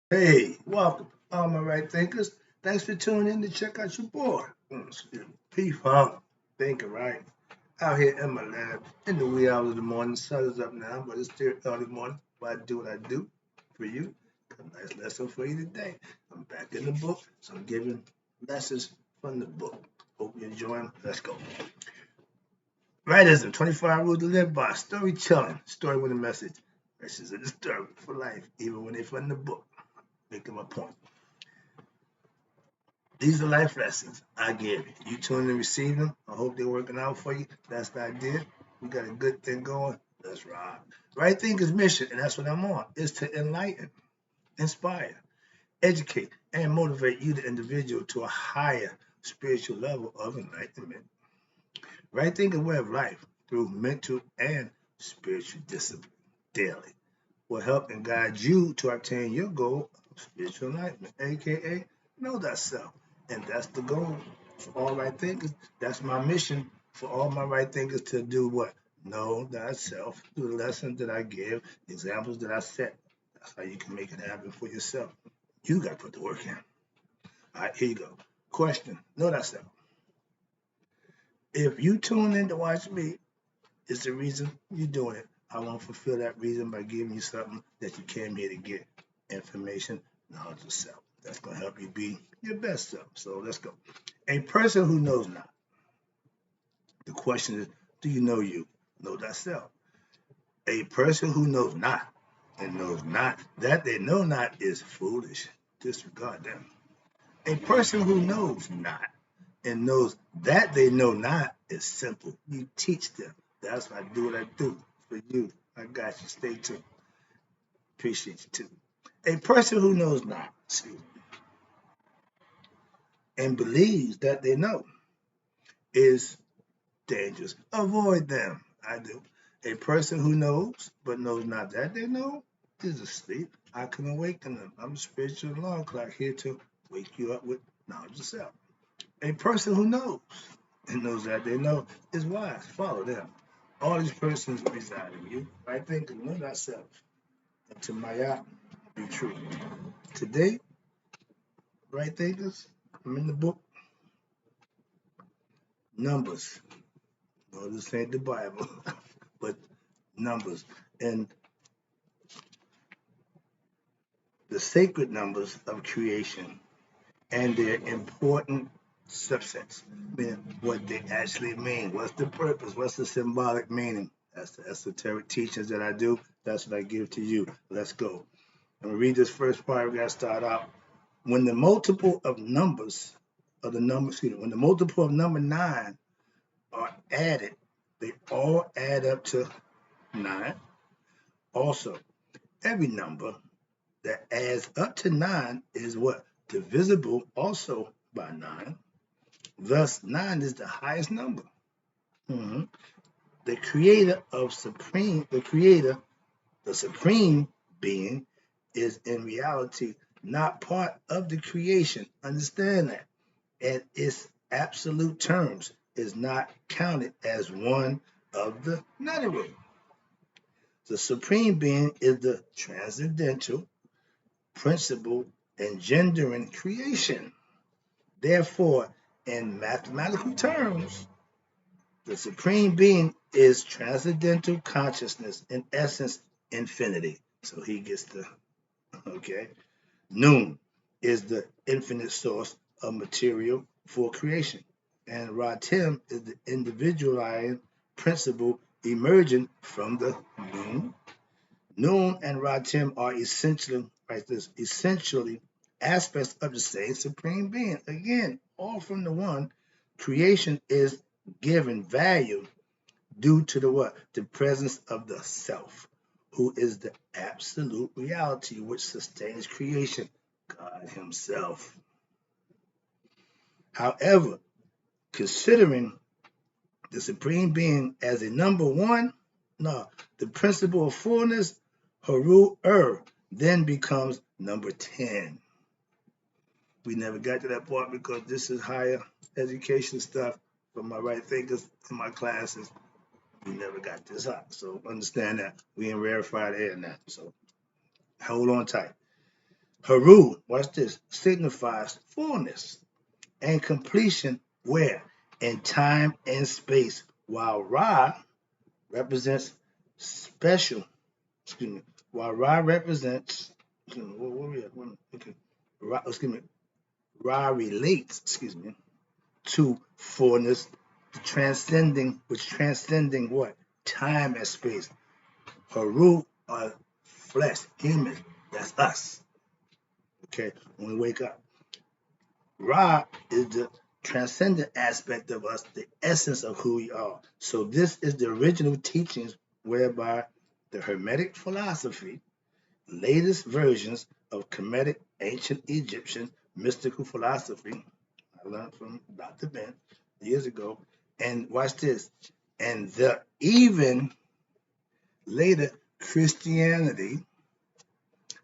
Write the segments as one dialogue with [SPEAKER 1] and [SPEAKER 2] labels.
[SPEAKER 1] Hey, welcome, all my right thinkers. Thanks for tuning in to check out your boy. P-Funk, thinking right. Out here in my lab in the wee hours of the morning. Sun is up now, but it's still early morning. But I do what I do for you. Got a nice lesson for you today. I'm back in the book, so I'm giving lessons from the book. Hope you enjoy them. Let's go. Rightism, 25 rules to live by. Storytelling, story with a message. Messages are disturbing for life, even when they're from the book. Making my point. These are life lessons I give you. You tune in and receive them. I hope they're working out for you. That's the idea. We got a good thing going. Let's ride. Right Thinker's mission, and that's what I'm on, is to enlighten, inspire, educate, and motivate you, the individual, to a higher spiritual level of enlightenment. Right Thinker way of life through mental and spiritual discipline daily will help and guide you to attain your goal of spiritual enlightenment, aka know thyself. And that's the goal for all right thinkers. That's my mission for all my right thinkers to do what? Know thyself through the lessons that I give, the examples that I set. That's how you can make it happen for yourself. You got to put the work in. All right, here you go. Question: know thyself. If you tune in to watch me, it's the reason you're doing it. I want to fulfill that reason by giving you something that you came here to get: information, knowledge of self. That's going to help you be your best self. So let's go. A person who knows not. The question is, do you know you? Know thyself. A person who knows not and knows not that they know not is foolish. Disregard them. A person who knows not and knows that they know not is simple. You teach them. That's why I do what I do for you. I got you. Stay tuned. Appreciate you too. A person who knows not, and believes that they know is dangerous. Avoid them. I do. A person who knows but knows not that they know is asleep. I can awaken them. I'm a spiritual alarm clock here to wake you up with knowledge of self. A person who knows and knows that they know is wise. Follow them. All these persons reside in you. I think know thyself. And to Maya, be true. Today, right thinkers, I'm in the book Numbers. No, this ain't the Bible, but Numbers. And the sacred numbers of creation and their important subsets, meaning what they actually mean. What's the purpose? What's the symbolic meaning? That's the esoteric teachings that I do. That's what I give to you. Let's go. I'm gonna read this first paragraph. Start out. When the multiple of numbers, of the number, excuse me, when the multiple of number 9 are added, they all add up to 9. Also, every number that adds up to 9 is what? Divisible also by 9. Thus, 9 is the highest number. Mhm. The creator of supreme, the supreme being, is in reality not part of the creation. Understand that. And its absolute terms is not counted as one of the netherworld. The supreme being is the transcendental principle engendering creation. Therefore, in mathematical terms, the supreme being is transcendental consciousness, in essence, infinity. So he gets the, okay. Noon is the infinite source of material for creation. And Ratim is the individualized principle emerging from the noon. Noon and Ratim are essentially aspects of the same supreme being. Again, all from the one. Creation is given value due to the what? The presence of the self, who is the absolute reality which sustains creation, God Himself. However, considering the Supreme Being as a number one, no, the principle of fullness, Haru then becomes number 10. We never got to that part because this is higher education stuff for my right thinkers in my classes. We never got this high. So understand that we in rarefied air now. So hold on tight. Haru, watch this, signifies fullness and completion where? In time and space, while Ra represents special, excuse me, while Ra represents, where we at? Okay. Ra, excuse me, Ra relates, excuse me, to fullness, transcending what? Time and space. Haru are flesh, human. That's us. Okay, when we wake up. Ra is the transcendent aspect of us, the essence of who we are. So this is the original teachings whereby the Hermetic philosophy, latest versions of Kemetic ancient Egyptian mystical philosophy, I learned from Dr. Ben years ago, and watch this, and the even later Christianity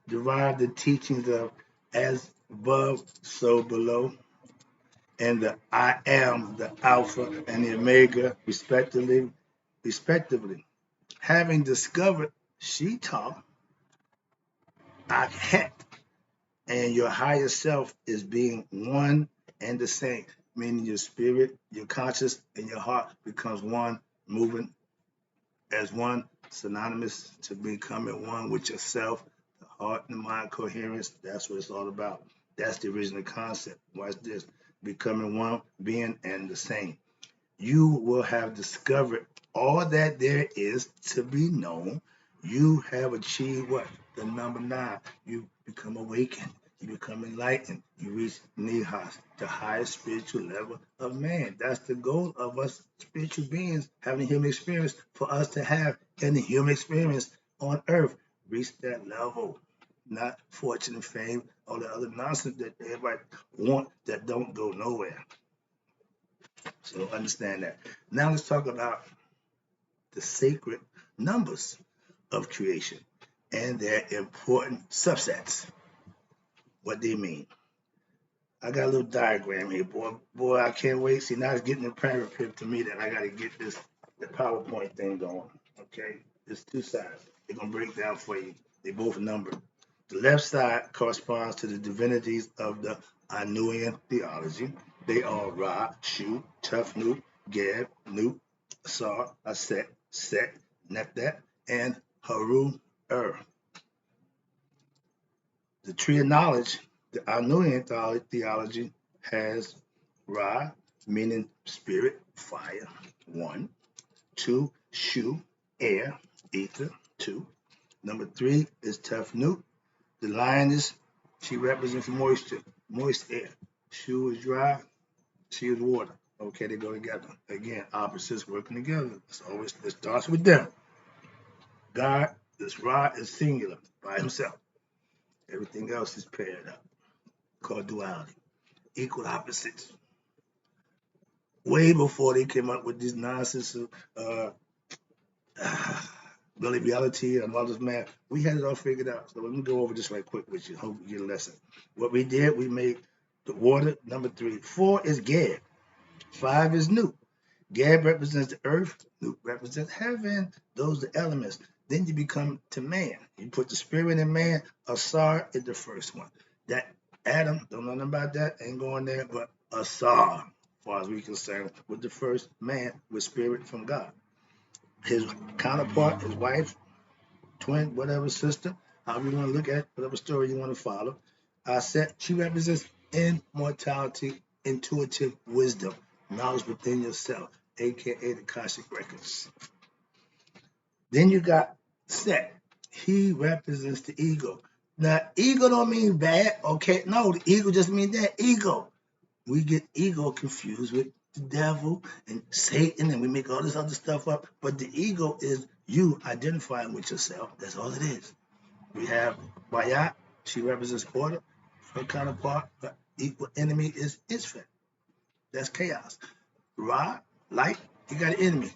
[SPEAKER 1] derived the teachings of as above, so below, and the I am, the Alpha and the Omega, respectively. Having discovered Shita, Akhet, and your higher self is being one and the same, meaning your spirit, your conscious, and your heart becomes one, moving as one, synonymous to becoming one with yourself, the heart and the mind coherence. That's what it's all about. That's the original concept. Watch this, becoming one, being and the same. You will have discovered all that there is to be known. You have achieved what? The number 9. You become awakened. You become enlightened. You reach Nihas, the highest spiritual level of man. That's the goal of us spiritual beings having human experience, for us to have any human experience on earth. Reach that level. Not fortune and fame, all the other nonsense that everybody want that don't go nowhere. So understand that. Now let's talk about the sacred numbers of creation and their important subsets. What they mean. I got a little diagram here, boy. Boy, I can't wait. See, now it's getting imperative to me that I got to get the PowerPoint thing going. Okay, there's 2 sides. They're gonna break down for you. They both numbered. The left side corresponds to the divinities of the Anuian theology. They are Ra, Shu, Tufnut, Geb, Nut, Asar, Aset, Set, Neptat, and Haru Ur. The tree of knowledge, the Anuian theology, has Ra, meaning spirit, fire, 1. 2, Shu, air, ether, 2. Number 3 is Tefnut. The lioness, she represents moisture, moist air. Shu is dry, she is water. Okay, they go together. Again, opposites working together. It starts with them. God, this Ra is singular by himself. Everything else is paired up, called duality. Equal opposites. Way before they came up with this nonsense of really reality and all this math, we had it all figured out. So let me go over this right quick with you. Hope you get a lesson. What we did, we made the water number 3. 4 is Geb. 5 is Nut. Geb represents the earth. Nut represents heaven. Those are the elements. Then you become to man. You put the spirit in man. Asar is the first one. That Adam, don't know nothing about that, ain't going there, but Asar, as far as we concerned, was the first man with spirit from God. His counterpart, his wife, twin, whatever, sister, however you want to look at it, whatever story you want to follow. She represents immortality, intuitive wisdom, knowledge within yourself, aka the Akashic Records. Then you got Set. He represents the ego. Now, ego don't mean bad, okay? No, the ego just means that ego. We get ego confused with the devil and Satan, and we make all this other stuff up. But the ego is you identifying with yourself. That's all it is. We have Bayat. She represents order. Her counterpart, her equal enemy is Israel. That's chaos. Ra, light. You got an enemy.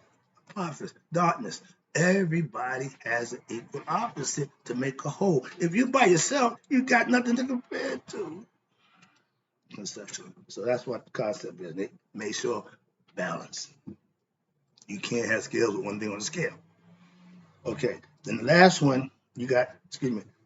[SPEAKER 1] Apophis, darkness. Everybody has an equal opposite to make a whole. If you by yourself, you got nothing to compare to. Conceptual. So that's what the concept is. They make sure balance. You can't have scales with one thing on the scale. Okay. Then the last one, you got,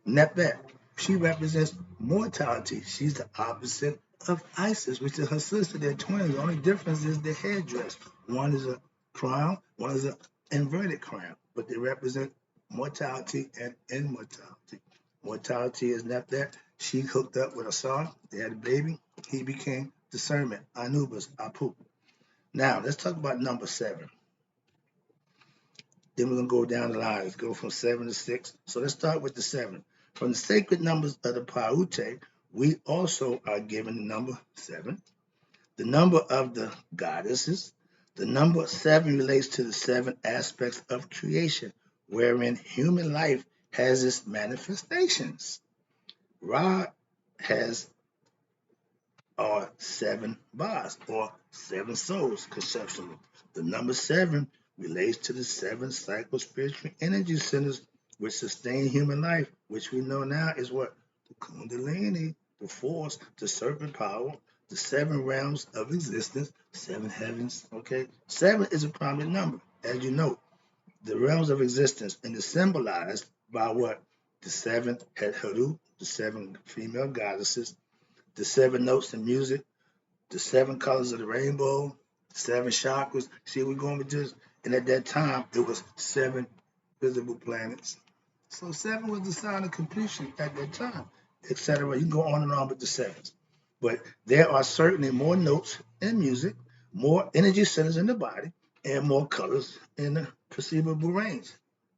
[SPEAKER 1] Nepet. She represents mortality. She's the opposite of Isis, which is her sister. They're twins. The only difference is the headdress. One is a crown, one is an inverted crown, but they represent mortality and immortality. Mortality is not that. She hooked up with a son. They had a baby. He became discernment, Anubis, Apu. Now, let's talk about number 7. Then we're going to go down the line. Let's go from 7 to 6. So let's start with the 7. From the sacred numbers of the Paute, we also are given the number 7. The number of the goddesses. The number 7 relates to the 7 aspects of creation, wherein human life has its manifestations. Ra has are 7 bars or 7 souls conceptually. The number 7 relates to the 7 psychospiritual energy centers which sustain human life, which we know now is what? The Kundalini, the force, the serpent power, the 7 realms of existence, 7 heavens. Okay, 7 is a prominent number, as you know. The realms of existence, and is symbolized by what? The 7 Het Haru, the 7 female goddesses, the 7 notes in music, the 7 colors of the rainbow, 7 chakras. See, we're going with this. And at that time, it was 7 visible planets. So 7 was the sign of completion at that time, etc. You can go on and on with the 7s. But there are certainly more notes in music, more energy centers in the body, and more colors in the perceivable range.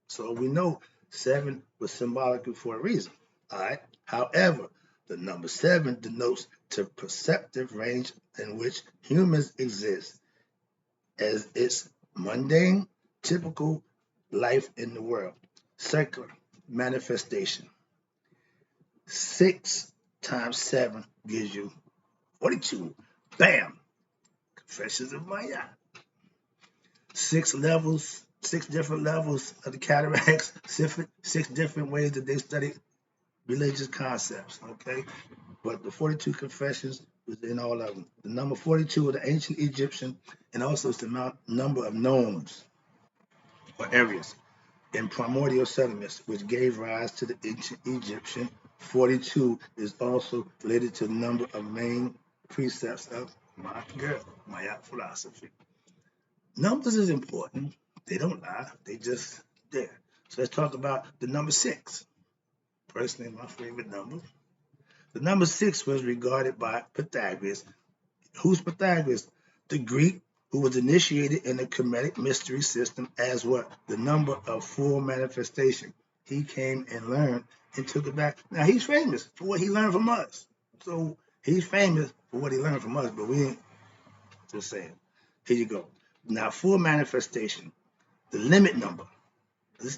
[SPEAKER 1] So we know 7 was symbolic for a reason. All right. However, the number 7 denotes the perceptive range in which humans exist as its mundane, typical life in the world. Circular manifestation. 6 times 7 gives you 42. Bam! Confessions of Maya. 6 levels, 6 different levels of the cataracts, 6 different ways that they study religious concepts, okay? But the 42 confessions was in all of them. The number 42 of the ancient Egyptian, and also it's the number of nomes or areas in primordial settlements, which gave rise to the ancient Egyptian. 42 is also related to the number of main precepts of Maya philosophy. Numbers is important. They don't lie. They just there. So let's talk about the number 6. Personally, my favorite number. The number 6 was regarded by Pythagoras. Who's Pythagoras? The Greek who was initiated in the Kemetic mystery system as what? The number of full manifestation. He came and learned and took it back. Now, he's famous for what he learned from us. So he's famous for what he learned from us, but we ain't just saying. Here you go. Now, full manifestation, the limit number.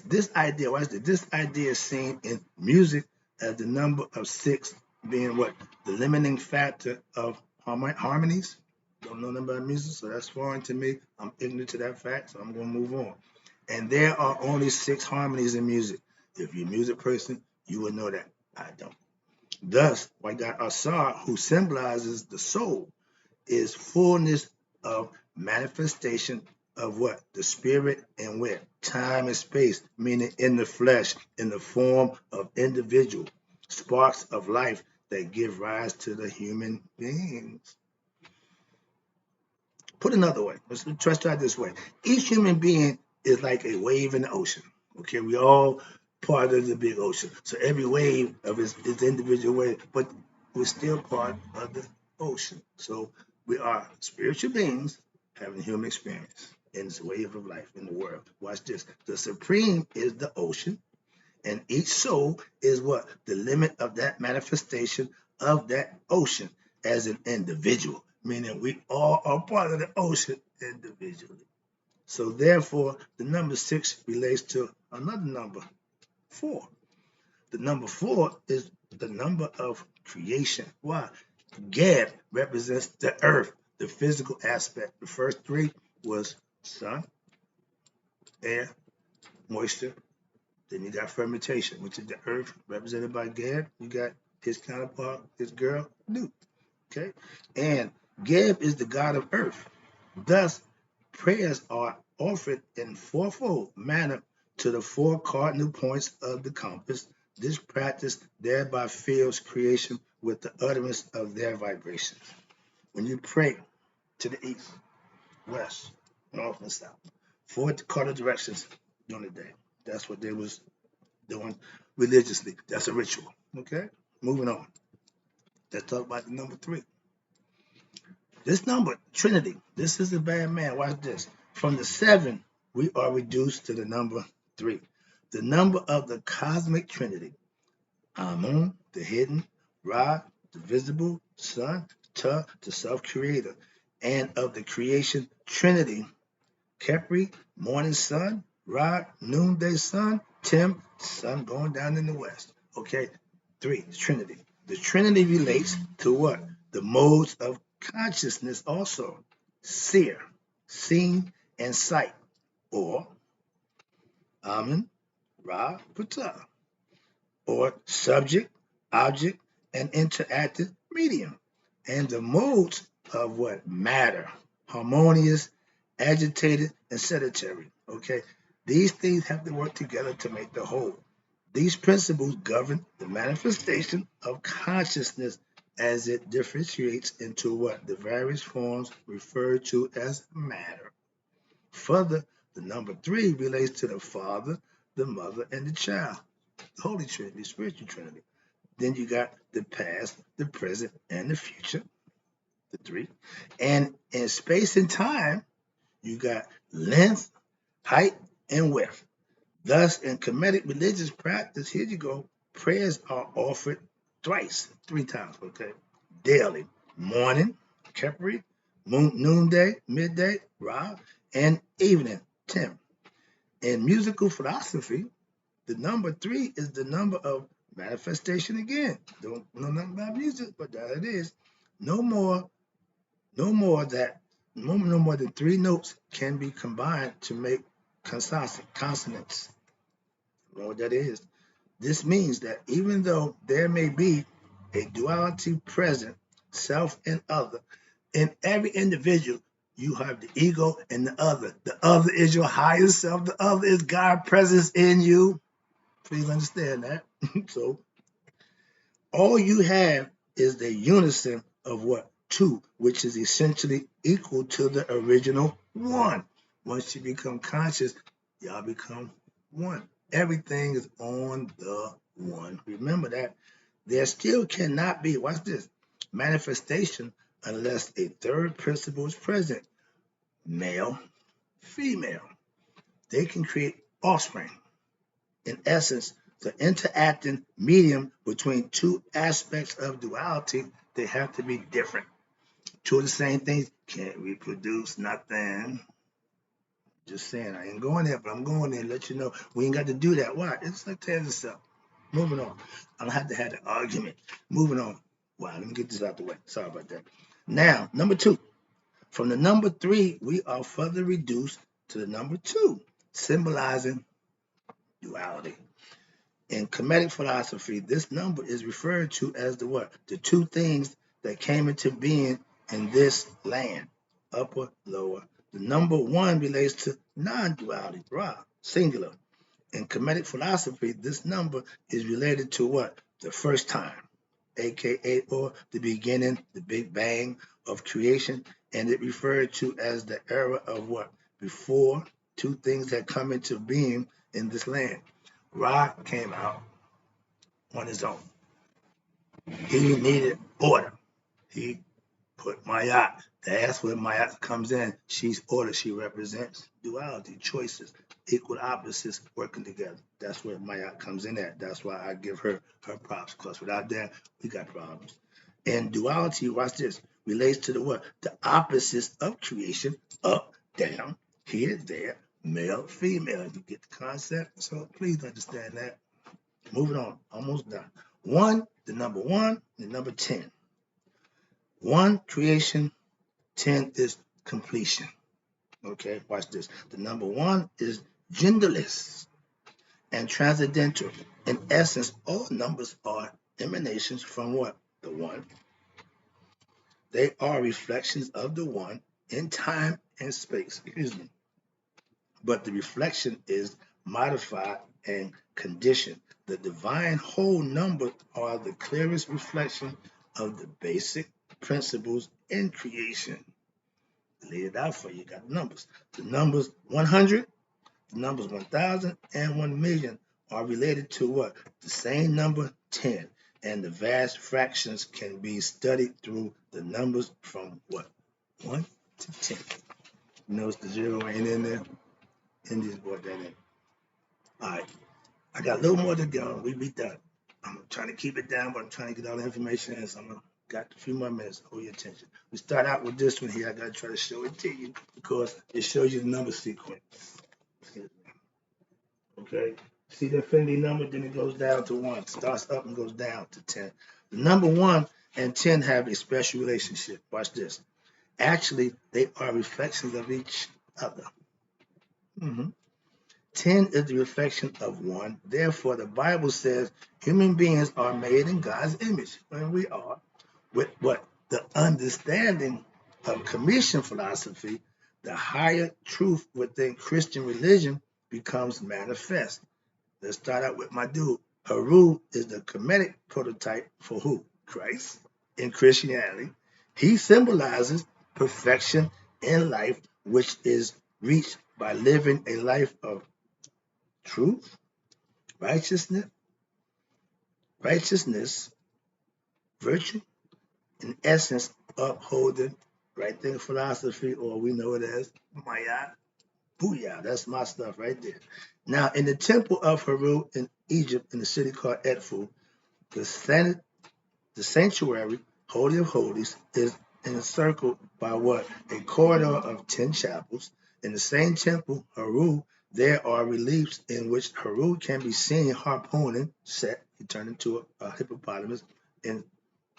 [SPEAKER 1] This idea, watch this. This idea is seen in music as the number of 6 being what? The limiting factor of harmonies. Don't know nothing about music, so that's foreign to me. I'm ignorant to that fact, so I'm going to move on. And there are only 6 harmonies in music. If you're a music person, you will know that. I don't. Thus, White God Asar, who symbolizes the soul, is fullness of manifestation of what? The spirit and where? Time and space, meaning in the flesh, in the form of individual sparks of life that give rise to the human beings. Put another way, let's try it this way. Each human being is like a wave in the ocean. Okay, we all part of the big ocean. So every wave of its individual wave, but we're still part of the ocean. So we are spiritual beings having human experience in this wave of life in the world. Watch this. The supreme is the ocean, and each soul is what? The limit of that manifestation of that ocean as an individual, meaning we all are part of the ocean individually. So therefore, the number 6 relates to another number, 4. The number 4 is the number of creation. Why? Geb represents the earth, the physical aspect. The first 3 was sun, air, moisture. Then you got fermentation, which is the earth represented by Geb. You got his counterpart, his girl, Newt. Okay? And Geb is the god of earth. Thus, prayers are offered in fourfold manner to the 4 cardinal points of the compass This practice thereby fills creation with the utterance of their vibrations. When you pray to the east, west, north, and south, four cardinal directions during the day. That's what they was doing religiously. That's a ritual. Okay? Moving on. Let's talk about the number 3. This number, Trinity. This is a bad man. Watch this. From the 7, we are reduced to the number 3. The number of the cosmic Trinity. Amun, the hidden, Ra, the visible, Sun, Ta, the self-creator, and of the creation Trinity, Kepri, morning sun, Ra, noonday sun, Tim, sun going down in the west. Okay, 3, Trinity. The Trinity relates to what? The modes of consciousness also. Seer, seeing, and sight, or Amun, Ra, Ptah, or subject, object, and interactive medium. And the modes of what? Matter, harmonious, agitated, and sedentary. Okay? These things have to work together to make the whole. These principles govern the manifestation of consciousness as it differentiates into what? The various forms referred to as matter. Further, the number 3 relates to the Father, the Mother, and the child. The Holy Trinity, spiritual Trinity. Then you got the past, the present, and the future, the 3. And in space and time, you got length, height, and width. Thus, in Kemetic religious practice, here you go, prayers are offered thrice, 3 times, okay? Daily, morning, Kepri, noonday, midday, Ra, and evening, Tim. In musical philosophy, the number 3 is the number of manifestation again. Don't know nothing about music, but that it is. No more than 3 notes can be combined to make consonants. You know what that is? This means that even though there may be a duality present, self and other, in every individual, you have the ego and the other. The other is your higher self. The other is God presence in you. Please understand that. So all you have is the unison of what? 2, which is essentially equal to the original 1. Once you become conscious, y'all become 1. Everything is on the 1. Remember that. There still cannot be, watch this, manifestation unless a third principle is present. Male, female. They can create offspring. In essence, the interacting medium between 2 aspects of duality, they have to be different. 2 of the same things can't reproduce nothing. Just saying, I ain't going there, but I'm going there to let you know we ain't got to do that. Why? It's like tears itself. Moving on. I don't have to have the argument. Moving on. Wow, let me get this out the way. Sorry about that. Now, number 2. From the number 3, we are further reduced to the number 2, symbolizing duality. In Kemetic philosophy, this number is referred to as the what? The 2 things that came into being in this land, upper, lower. The number 1 relates to non-duality, Ra, singular. In Kemetic philosophy, this number is related to what? The first time, aka or the beginning, the Big Bang of creation, and it referred to as the era of what? Before 2 things had come into being in this land. Ra came out on his own. He needed order. He put Mayat. That's where Mayat comes in. She's order. She represents duality, choices, equal opposites working together. That's where Mayat comes in at. That's why I give her her props, because without that, we got problems. And duality, watch this, relates to the what? The opposites of creation, up, down, here, there, male, female. You get the concept? So please understand that. Moving on, almost done. 1, the number 1, the number 10. 1, creation, 10 is completion. Okay, watch this. The number 1 is genderless and transcendental. In essence, all numbers are emanations from what? The 1. They are reflections of the 1 in time and space. Excuse me. But the reflection is modified and conditioned The divine whole numbers are the clearest reflection of the basic principles in creation. Lay it out for you. You got the numbers. The numbers 100, the numbers 1,000, and 1,000,000 are related to what? The same number 10. And the vast fractions can be studied through the numbers from what? 1 to 10. You notice the zero ain't in there? Indians brought that in. All right. I got a little more to go. We be done. I'm trying to keep it down, but I'm trying to get all the information in. So I'm got a few more minutes. Hold your attention. We start out with this one here. I got to try to show it to you because it shows you the number sequence. Okay. See the infinity number, then it goes down to 1. Starts up and goes down to 10. The number 1 and 10 have a special relationship. Watch this. Actually, they are reflections of each other. 10 is the reflection of 1. Therefore, the Bible says human beings are made in God's image. And we are. With what? The understanding of commission philosophy, the higher truth within Christian religion becomes manifest. Let's start out with my dude. Haru is the Kemetic prototype for who? Christ in Christianity. He symbolizes perfection in life, which is reached by living a life of truth, righteousness, virtue, in essence, upholding right thing philosophy, or we know it as Maya. Booyah, that's my stuff right there. Now, in the temple of Haru in Egypt, in the city called Edfu, the sanctuary, Holy of Holies, is encircled by what? A corridor of 10 chapels. In the same temple, Haru, there are reliefs in which Haru can be seen harpooning Set. He turned into a hippopotamus, and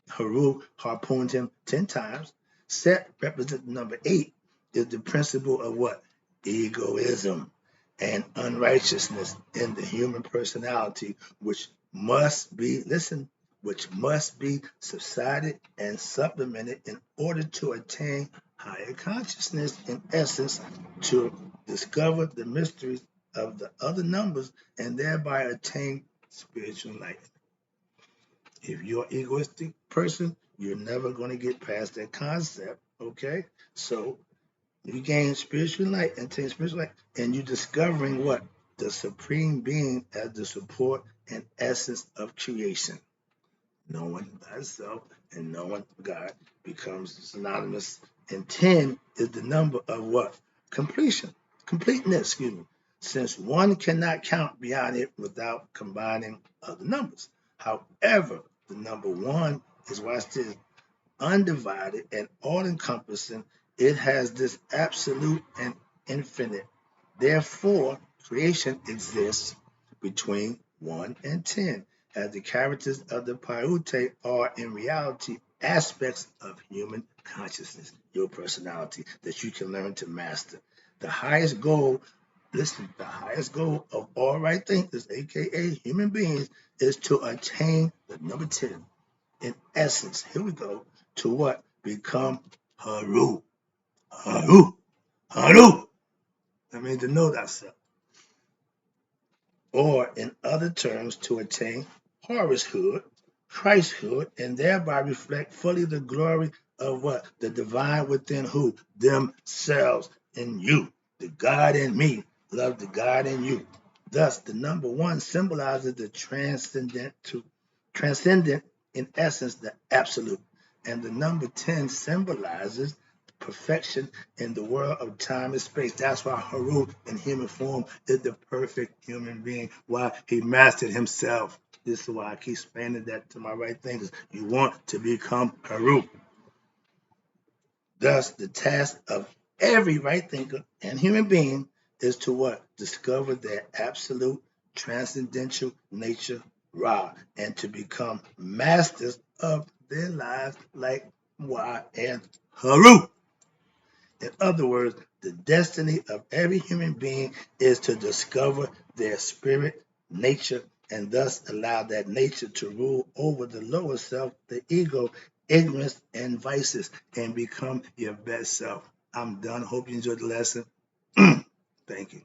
[SPEAKER 1] Haru harpooned him 10 times. Set represents number 8, is the principle of what? Egoism and unrighteousness in the human personality, which must be, listen, which must be subsided and supplemented in order to attain higher consciousness, in essence, to discover the mysteries of the other numbers and thereby attain spiritual enlightenment. If you're an egoistic person, you're never going to get past that concept, okay? So you gain spiritual light and take spiritual light, and you're discovering what? The supreme being as the support and essence of creation. Knowing thyself and knowing God becomes synonymous. And 10 is the number of what? Completeness, excuse me. Since one cannot count beyond it without combining other numbers. However, the number 1 is, watch this, undivided and all-encompassing. It has this absolute and infinite. Therefore, creation exists between 1 and 10, as the characters of the Paiute are in reality aspects of human consciousness, your personality, that you can learn to master. The highest goal, listen, the highest goal of all right thinkers, aka human beings, is to attain the number 10. In essence, here we go, to what? Become Haru. Haru. Haru. I mean, to know thyself. Or, in other terms, to attain Horushood, Christhood, and thereby reflect fully the glory of what? The divine within who? Themselves in you. The God in me. Love the God in you. Thus, the number 1 symbolizes the transcendent, in essence, the absolute. And the number 10 symbolizes perfection in the world of time and space. That's why Haru in human form is the perfect human being. Why? He mastered himself. This is why I keep expanding that to my right thinkers. You want to become Haru. Thus, the task of every right thinker and human being is to what? Discover their absolute transcendental nature, Ra, and to become masters of their lives like Wa and Haru. In other words, the destiny of every human being is to discover their spirit nature and thus allow that nature to rule over the lower self, the ego, ignorance, and vices, and become your best self. I'm done. Hope you enjoyed the lesson. Thank you.